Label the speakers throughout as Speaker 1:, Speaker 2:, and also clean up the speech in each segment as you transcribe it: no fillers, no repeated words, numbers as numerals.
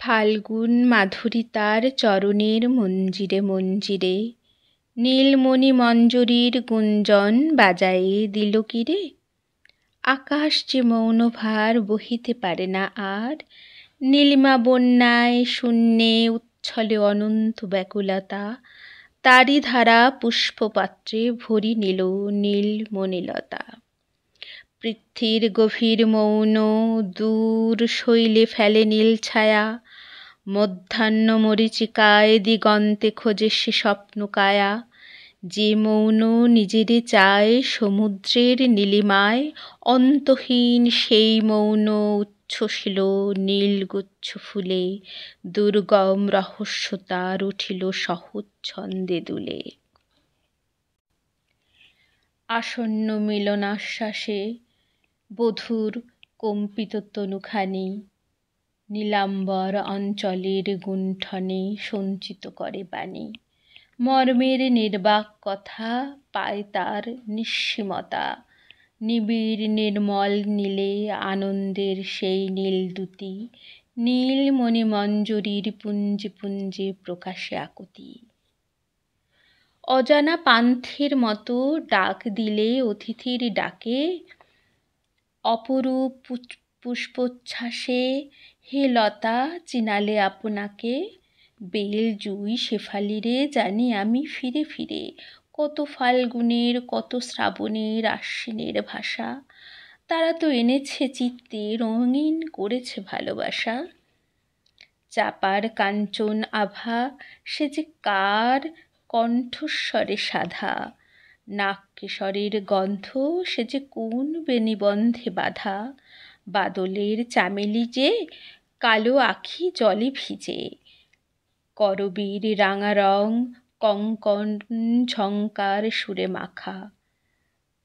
Speaker 1: ফাল্গুন মাধুরী তার চরণের মঞ্জিরে মঞ্জিরে নীলমণি মঞ্জরীর গুঞ্জন বাজায়ে দিল কি রে। আকাশ যে মৌন ভার বহিতে পারে না আর, নীলিমা বন্যায় শূন্যে উচ্ছলে অনন্ত ব্যাকুলতা, তারি ধারা পুষ্পপাত্রে ভরি নিল নীলমণিলতা। পৃথ্বীর গভীর মৌন দূর শৈলে ফেলে নীল ছায়া, মধ্যাহ্ন মরীচিকায় দিগন্তে খোঁজে সে স্বপ্ন কায়া। যে মৌন নিজেরে চায় সমুদ্রের নীলিমায়, অন্তহীন সেই মৌন উচ্ছ্বসিল নীলগুচ্ছ ফুলে, দুর্গম রহস্য তার উঠিল সহজ ছন্দে দুলে। আসন্ন মিলনাশ্বাসে বধূর কম্পিত তনুখানি, নীলাম্বর অঞ্চলের গুণ্ঠনে সঞ্চিত করে বাণী। মর্মের নির্বাক কথা পায় তার নিঃসীমতা, নিবিড় নির্মল নীলে আনন্দের সেই নীলদ্যুতি, নীলমণি মঞ্জরীর পুঞ্জে পুঞ্জে প্রকাশে আকুতি। অজানা পান্থের মতো ডাক দিলে অতিথির ডাকে, অপরূপ পুষ্পোচ্ছ্বাসে হে লতা চিনালে আপনাকে। বেল জুই শেফালিরে জানি আমি ফিরে ফিরে, কত ফাল্গুনের কত শ্রাবণের আশ্বিনের ভাষা, তারা তো এনেছে চিত্তে রঙিন করেছে ভালোবাসা। চাপার কাঞ্চন আভা সে যে কার কণ্ঠস্বরে সাধা, নাগকেশরের গন্ধ সে যে কোন বেনিবন্ধে বাঁধা। বাদলের চামেলি যে কালো আখি জলে ভিজে, করবীর রাঙা রং কঙ্কণ ঝঙ্কার সুরে মাখা।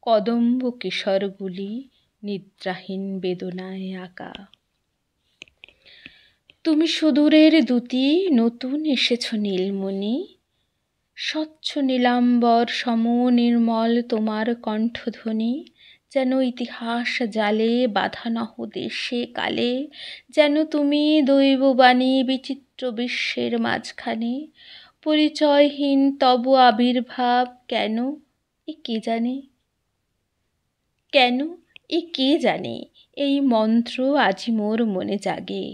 Speaker 1: কদম্ব কেশরগুলি নিদ্রাহীন বেদনায় আঁকা। তুমি সুদূরের দূতী নতুন এসেছ নীলমণি, স্বচ্ছ নীলাম্বর সম নির্মল তোমার কণ্ঠধ্বনি। যেন ইতিহাস জালে বাঁধা নহ দেশে কালে, যেন তুমি দৈববাণী বিচিত্র বিশ্বের মাঝখানে। পরিচয়হীন তব আবির্ভাব কেন এ কে জানে, কেন এ কে জানে, এই মন্ত্র আজি মোর মনে জাগে।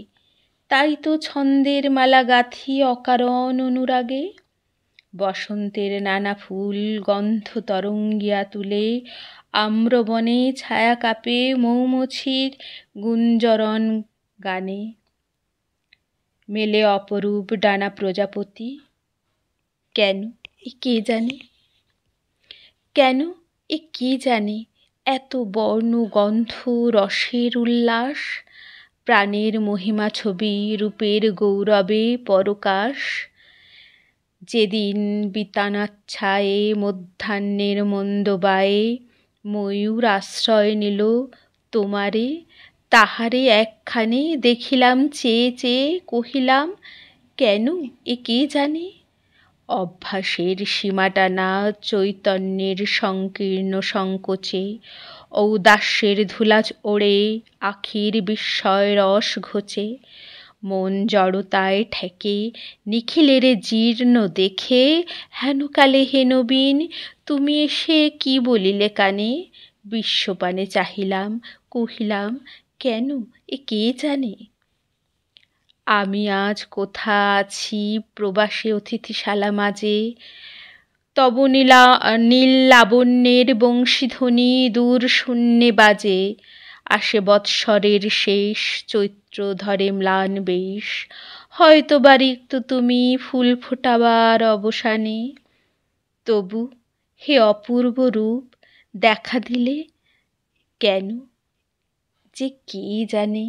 Speaker 1: তাই তো ছন্দের মালা গাঁথি অকারণ অনুরাগে। বসন্তের নানা ফুল গন্ধ তরঙ্গিয়া তুলে, আম্রবনে ছায়া কাপে মৌমাছির গুঞ্জরণ গানে। মেলে অপরূপ ডানা প্রজাপতি, কেন এ কে জানে, কেন এ কে জানে, এত বর্ণ গন্ধ রসের উল্লাস। প্রাণের মহিমা ছবি রূপের গৌরবে পরকাশ। যেদিন বিতানাচ্ছায়ে মধ্যাহ্নের মন্দ বায়ে, ময়ূর আশ্রয় নিল তোমারে, তাহারে একখানে দেখিলাম চেয়ে চেয়ে কহিলাম, কেন এ কে জানে। অভ্যাসের সীমা টানা চৈতন্যের সংকীর্ণ সংকোচে, ঔদাস্যের ধূলা ওড়ে আখির বিস্ময় রস ঘোচে। মন জড়তায় ঠেকে নিখিলের জীর্ণ দেখে, হেনকালে হে নবীন তুমি এসে কি বলিলে কানে। বিশ্বপানে চাহিলাম কহিলাম, কেন এ কে জানে। আমি আজ কোথা আছি প্রবাসী অতিথিশালা মাঝে, তব নীল লাবণ্যের বংশীধ্বনি দূর শূন্যে বাজে। আসে বৎসরের শেষ চৈত্র ধরে ম্লান বেশ, হয়তো বা রিক্ত তুমি ফুল ফোটাবার অবসানে। তবু হে অপূর্ব রূপ দেখা দিলে, কেন যে কে জানে।